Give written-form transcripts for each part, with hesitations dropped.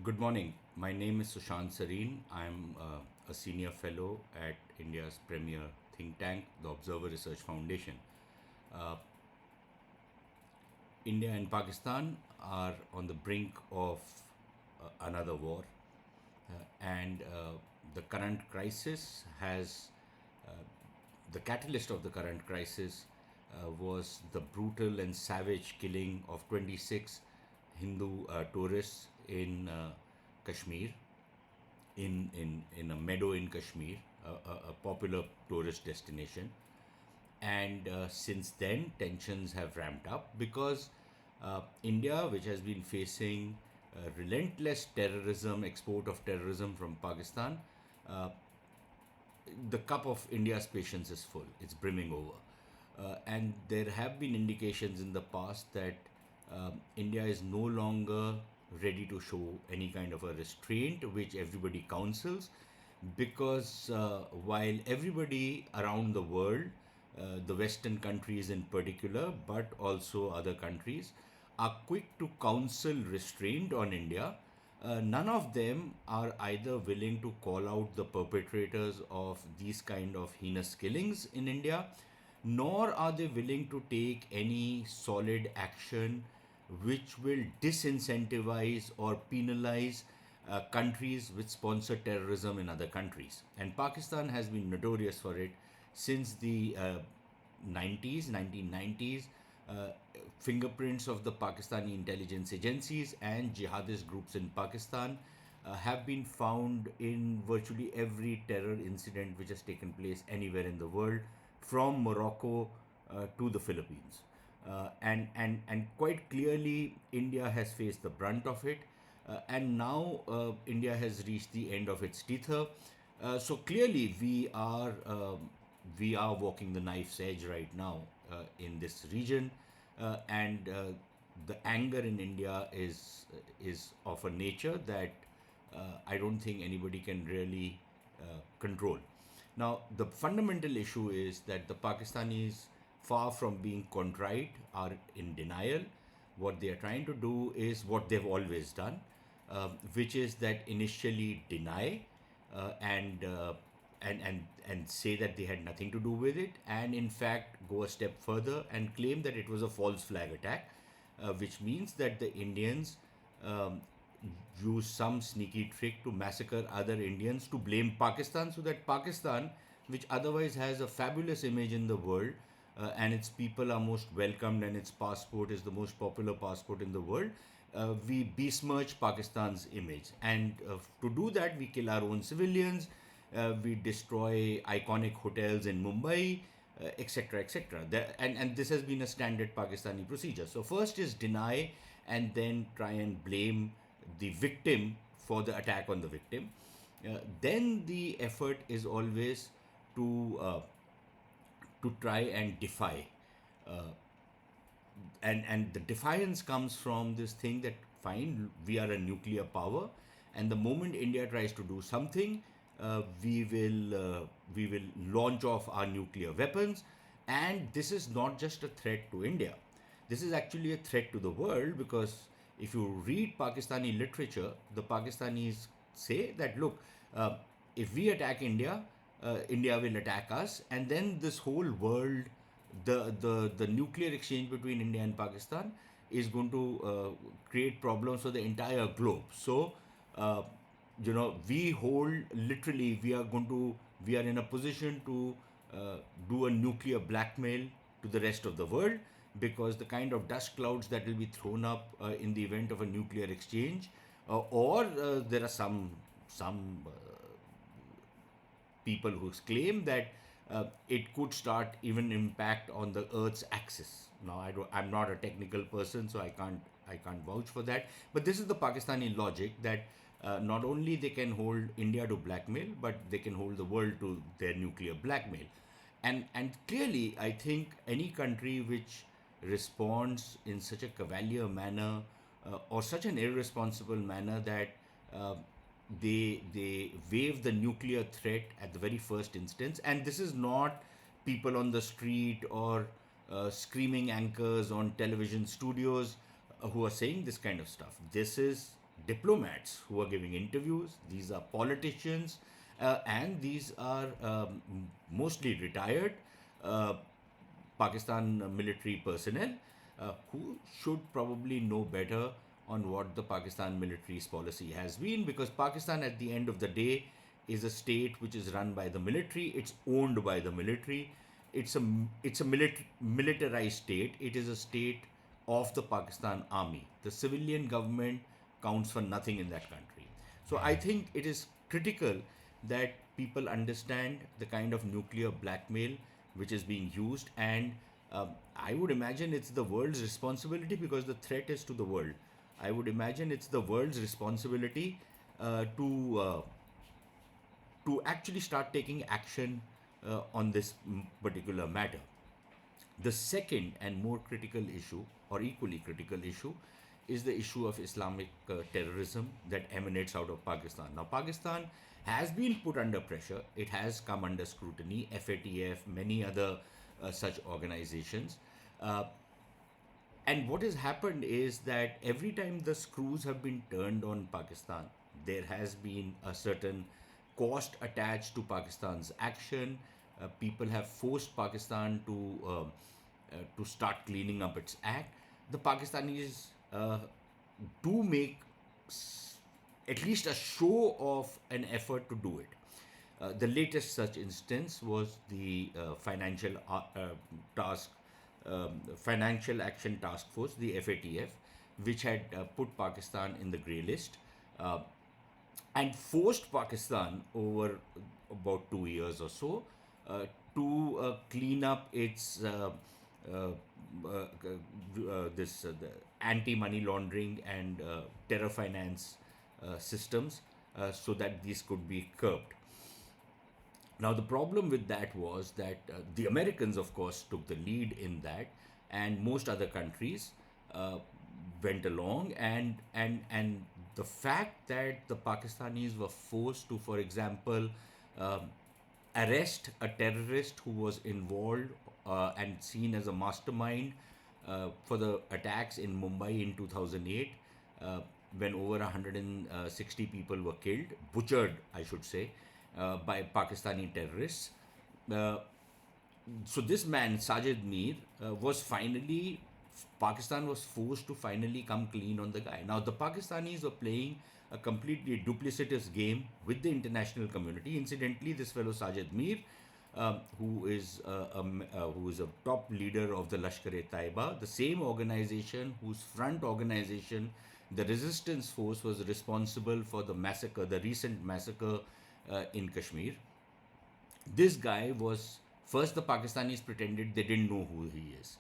Good morning. My name is Sushant Sareen. I'm a senior fellow at India's premier think tank, the Observer Research Foundation. Uh, India and Pakistan are on the brink of another war, and the current crisis has uh, the catalyst of the current crisis was the brutal and savage killing of 26 Hindu tourists in Kashmir, in a meadow in Kashmir, a popular tourist destination. And since then, tensions have ramped up because India, which has been facing relentless terrorism, export of terrorism from Pakistan, uh, the cup of India's patience is full. It's brimming over. And there have been indications in the past that India is no longer ready to show any kind of a restraint, which everybody counsels, because while everybody around the world, the Western countries in particular, but also other countries, are quick to counsel restraint on India, none of them are either willing to call out the perpetrators of these kind of heinous killings in India, nor are they willing to take any solid action which will disincentivize or penalize countries which sponsor terrorism in other countries. And Pakistan has been notorious for it since the 90s, 1990s. Uh, Fingerprints of the Pakistani intelligence agencies and jihadist groups in Pakistan have been found in virtually every terror incident which has taken place anywhere in the world, from Morocco to the Philippines. And quite clearly, India has faced the brunt of it, and now India has reached the end of its tether. So clearly, we are walking the knife's edge right now in this region, and the anger in India is of a nature that I don't think anybody can really control. Now, the fundamental issue is that the Pakistanis, far from being contrite, are in denial. What they are trying to do is what they've always done, which is that initially deny uh, and, uh, and say that they had nothing to do with it, and in fact go a step further and claim that it was a false flag attack, which means that the Indians um, use some sneaky trick to massacre other Indians to blame Pakistan, so that Pakistan, which otherwise has a fabulous image in the world, and its people are most welcomed and its passport is the most popular passport in the world, we besmirch Pakistan's image. And to do that, we kill our own civilians, we destroy iconic hotels in Mumbai, etc., etc. And this has been a standard Pakistani procedure. So first is deny, and then try and blame the victim for the attack on the victim. Then the effort is always to try and defy, uh, and the defiance comes from this thing that fine, we are a nuclear power, and the moment India tries to do something, we will launch off our nuclear weapons. And this is not just a threat to India, this is actually a threat to the world, because if you read Pakistani literature, the Pakistanis say that look, uh, if we attack India, India will attack us, and then this whole world, the nuclear exchange between India and Pakistan is going to create problems for the entire globe. So, uh, we hold, literally, we are in a position to do a nuclear blackmail to the rest of the world, because the kind of dust clouds that will be thrown up in the event of a nuclear exchange, or there are some people who claim that it could start even impact on the Earth's axis. Now, I'm not a technical person, so I can't vouch for that. But this is the Pakistani logic that not only they can hold India to blackmail, but they can hold the world to their nuclear blackmail. And clearly, I think any country which responds in such a cavalier manner, or such an irresponsible manner that uh, they waive the nuclear threat at the very first instance. And this is not people on the street or screaming anchors on television studios who are saying this kind of stuff. diplomats who are giving interviews. These are politicians, and these are mostly retired uh, Pakistan military personnel who should probably know better on what the Pakistan military's policy has been, because Pakistan at the end of the day is a state which is run by the military, it's owned by the military, it's a militarized state, it is a state of the Pakistan army. The civilian government counts for nothing in that country. So I think it is critical that people understand the kind of nuclear blackmail which is being used, and I would imagine it's the world's responsibility, because the threat is to the world. I would imagine it's the world's responsibility to actually start taking action on this particular matter. The second and more critical issue, or equally critical issue, is the issue of Islamic terrorism that emanates out of Pakistan. Now, Pakistan has been put under pressure, it has come under scrutiny, FATF, many other such organizations. Uh, and what has happened is that every time the screws have been turned on Pakistan, there has been a certain cost attached to Pakistan's action. People have forced Pakistan to start cleaning up its act. The Pakistanis do make at least a show of an effort to do it. The latest such instance was the Financial Action Task Force, the FATF, which had put Pakistan in the grey list uh, and forced Pakistan over about 2 years or so to clean up its uh, the anti-money laundering and terror finance systems, so that these could be curbed. Now, the problem with that was that the Americans, of course, took the lead in that, and most other countries uh, went along. And the fact that the Pakistanis were forced to, for example, um, arrest a terrorist who was involved and seen as a mastermind for the attacks in Mumbai in 2008, uh, when over 160 people were killed, butchered, I should say, by Pakistani terrorists. Uh, so this man, Sajid Mir, was finally, Pakistan was forced to finally come clean on the guy. Now, the Pakistanis were playing a completely duplicitous game with the international community. Incidentally, this fellow Sajid Mir, who is a top leader of the Lashkar-e-Taiba, the same organization whose front organization, the resistance force, was responsible for the massacre, the recent massacre in Kashmir. This guy was, first the Pakistanis pretended they didn't know who he is.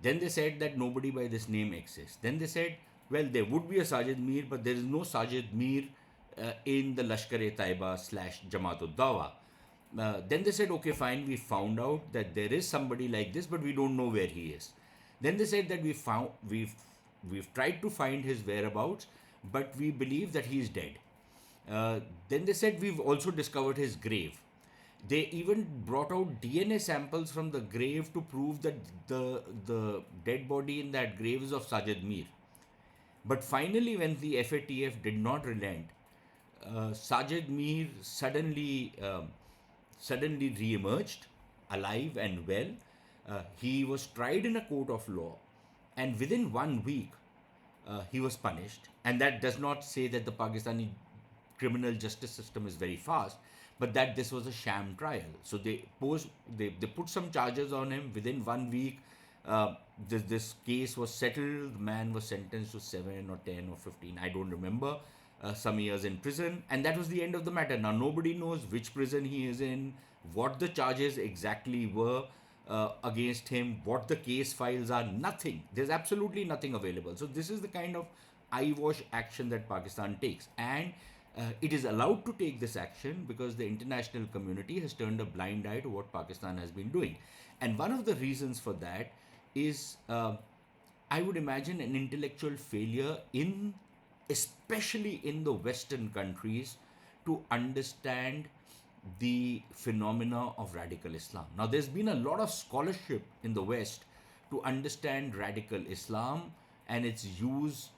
Then they said that nobody by this name exists. Then they said, well, there would be a Sajid Mir, but there is no Sajid Mir in the Lashkar-e-Taiba slash Jamaat-ud-Dawa. Then they said, okay, fine, we found out that there is somebody like this, but we don't know where he is. Then they said that we've tried to find his whereabouts, but we believe that he is dead. Then they said we've also discovered his grave. They even brought out DNA samples from the grave to prove that the dead body in that grave is of Sajid Mir. But finally, when the FATF did not relent, Sajid Mir suddenly re-emerged, alive and well. He was tried in a court of law, and within 1 week, he was punished. And that does not say that the Pakistani criminal justice system is very fast, but that this was a sham trial. So they put some charges on him. Within 1 week, this case was settled. The man was sentenced to 7 or 10 or 15, I don't remember, some years in prison, and that was the end of the matter. Now nobody knows which prison he is in, what the charges exactly were against him, what the case files are. Nothing. There's absolutely nothing available. So this is the kind of eyewash action that Pakistan takes, and it is allowed to take this action because the international community has turned a blind eye to what Pakistan has been doing. And one of the reasons for that is, I would imagine, an intellectual failure in, especially in the Western countries, to understand the phenomena of radical Islam. Now, there's been a lot of scholarship in the West to understand radical Islam and its use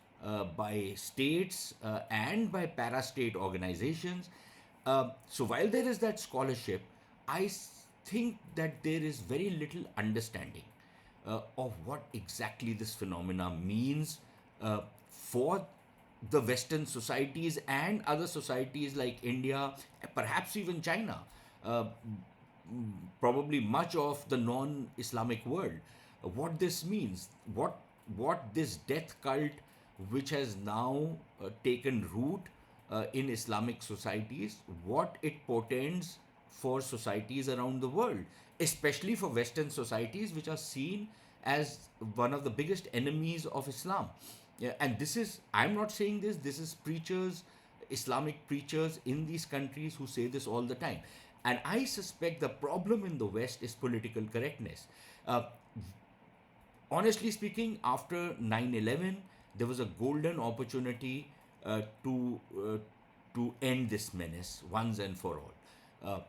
by states and by para-state organizations. So while there is that scholarship, think that there is very little understanding of what exactly this phenomena means for the Western societies and other societies like India, perhaps even China, uh, probably much of the non-Islamic world. What this means, what this death cult, which has now taken root in Islamic societies, what it portends for societies around the world, especially for Western societies, which are seen as one of the biggest enemies of Islam. Yeah, and this is, I'm not saying this, this is preachers, Islamic preachers in these countries who say this all the time. And I suspect the problem in the West is political correctness. Uh, Honestly speaking, after 9/11, there was a golden opportunity uh, to, uh, to end this menace once and for all. Uh,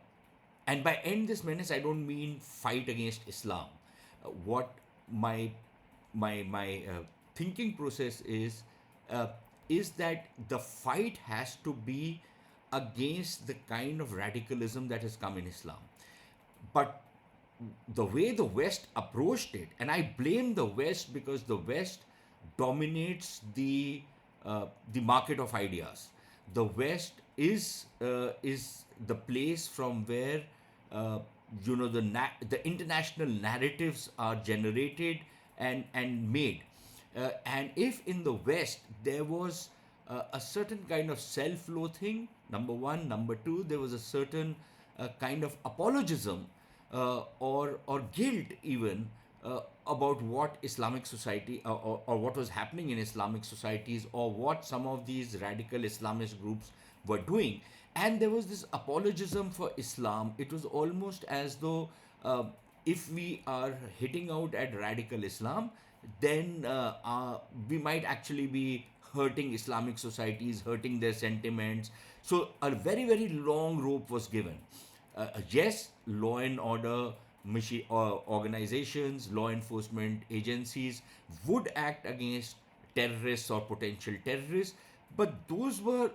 and by end this menace, I don't mean fight against Islam. What my thinking process uh, is that the fight has to be against the kind of radicalism that has come in Islam. But the way the West approached it, and I blame the West because the West dominates the market of ideas. The West is the place from where uh, the international narratives are generated and made. And if in the West there was a certain kind of self-loathing, number one, number two, there was a certain kind of apologism or guilt even about what Islamic society or what was happening in Islamic societies or what some of these radical Islamist groups were doing. And there was this apologism for Islam. It was almost as though if we are hitting out at radical Islam, then we might actually be hurting Islamic societies, hurting their sentiments. So a very, very long rope was given. Yes, law and order organizations, law enforcement agencies would act against terrorists or potential terrorists, but those were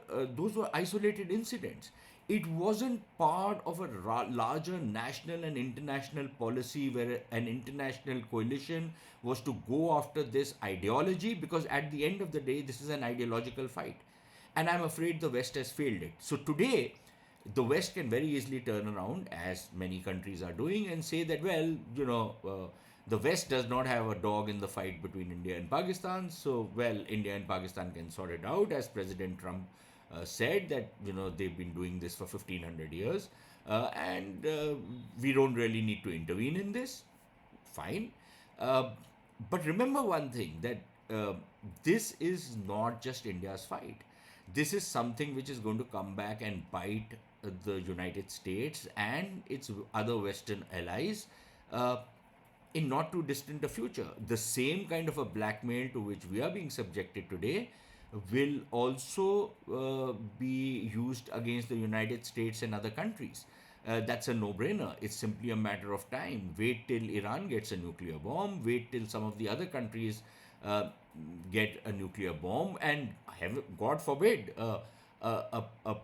isolated incidents. It wasn't part of a larger national and international policy where an international coalition was to go after this ideology, because at the end of the day, this is an ideological fight. And I'm afraid the West has failed it. So today, the West can very easily turn around, as many countries are doing, and say that, well, the West does not have a dog in the fight between India and Pakistan, so, well, India and Pakistan can sort it out, as President Trump said that, they've been doing this for 1500 years, and we don't really need to intervene in this. Fine. Uh, but remember one thing, that uh, this is not just India's fight. This is something which is going to come back and bite the United States and its other Western allies uh, in not too distant a future. The same kind of a blackmail to which we are being subjected today will also be used against the United States and other countries. That's a no brainer. It's simply a matter of time. Wait till Iran gets a nuclear bomb, wait till some of the other countries uh, get a nuclear bomb, and God forbid, a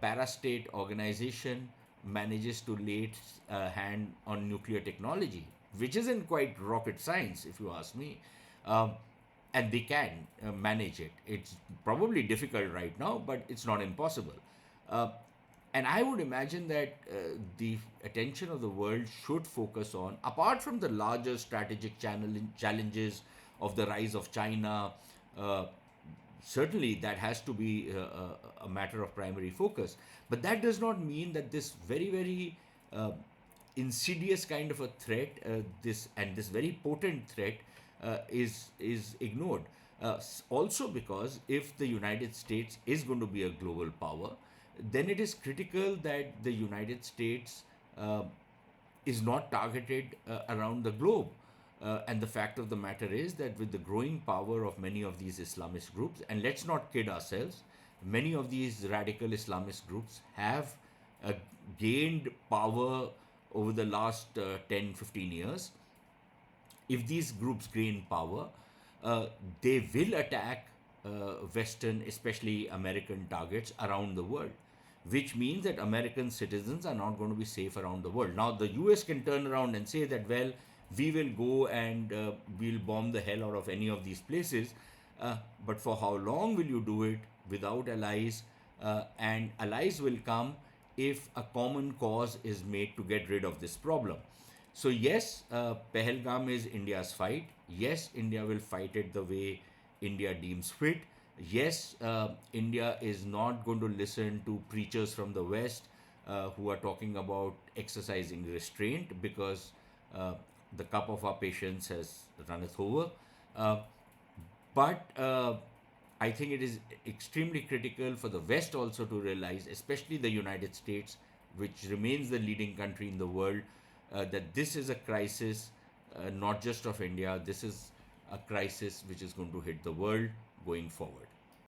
parastate organization manages to lay its hand on nuclear technology, which isn't quite rocket science, if you ask me. Um, and they can manage it. It's probably difficult right now, but it's not impossible. Uh, and I would imagine that the attention of the world should focus on, apart from the larger strategic challenges of the rise of China, uh, certainly that has to be a matter of primary focus. But that does not mean that this very, very insidious kind of a threat, this very potent threat, is ignored. Also, because if the United States is going to be a global power, then it is critical that the United States uh, is not targeted around the globe. And the fact of the matter is that with the growing power of many of these Islamist groups, and let's not kid ourselves, many of these radical Islamist groups have uh, gained power over the last 10, 15 years. If these groups gain power, they will attack Western, especially American targets around the world, which means that American citizens are not going to be safe around the world. Now, the US can turn around and say that, well, we will go and we'll bomb the hell out of any of these places. Uh, but for how long will you do it without allies? And allies will come if a common cause is made to get rid of this problem. So, yes, Pahalgam is India's fight. Yes, India will fight it the way India deems fit. Yes, India is not going to listen to preachers from the West who are talking about exercising restraint, because uh, the cup of our patience has runneth over. Uh, but I think it is extremely critical for the West also to realize, especially the United States, which remains the leading country in the world, that this is a crisis not just of India. This is a crisis which is going to hit the world going forward.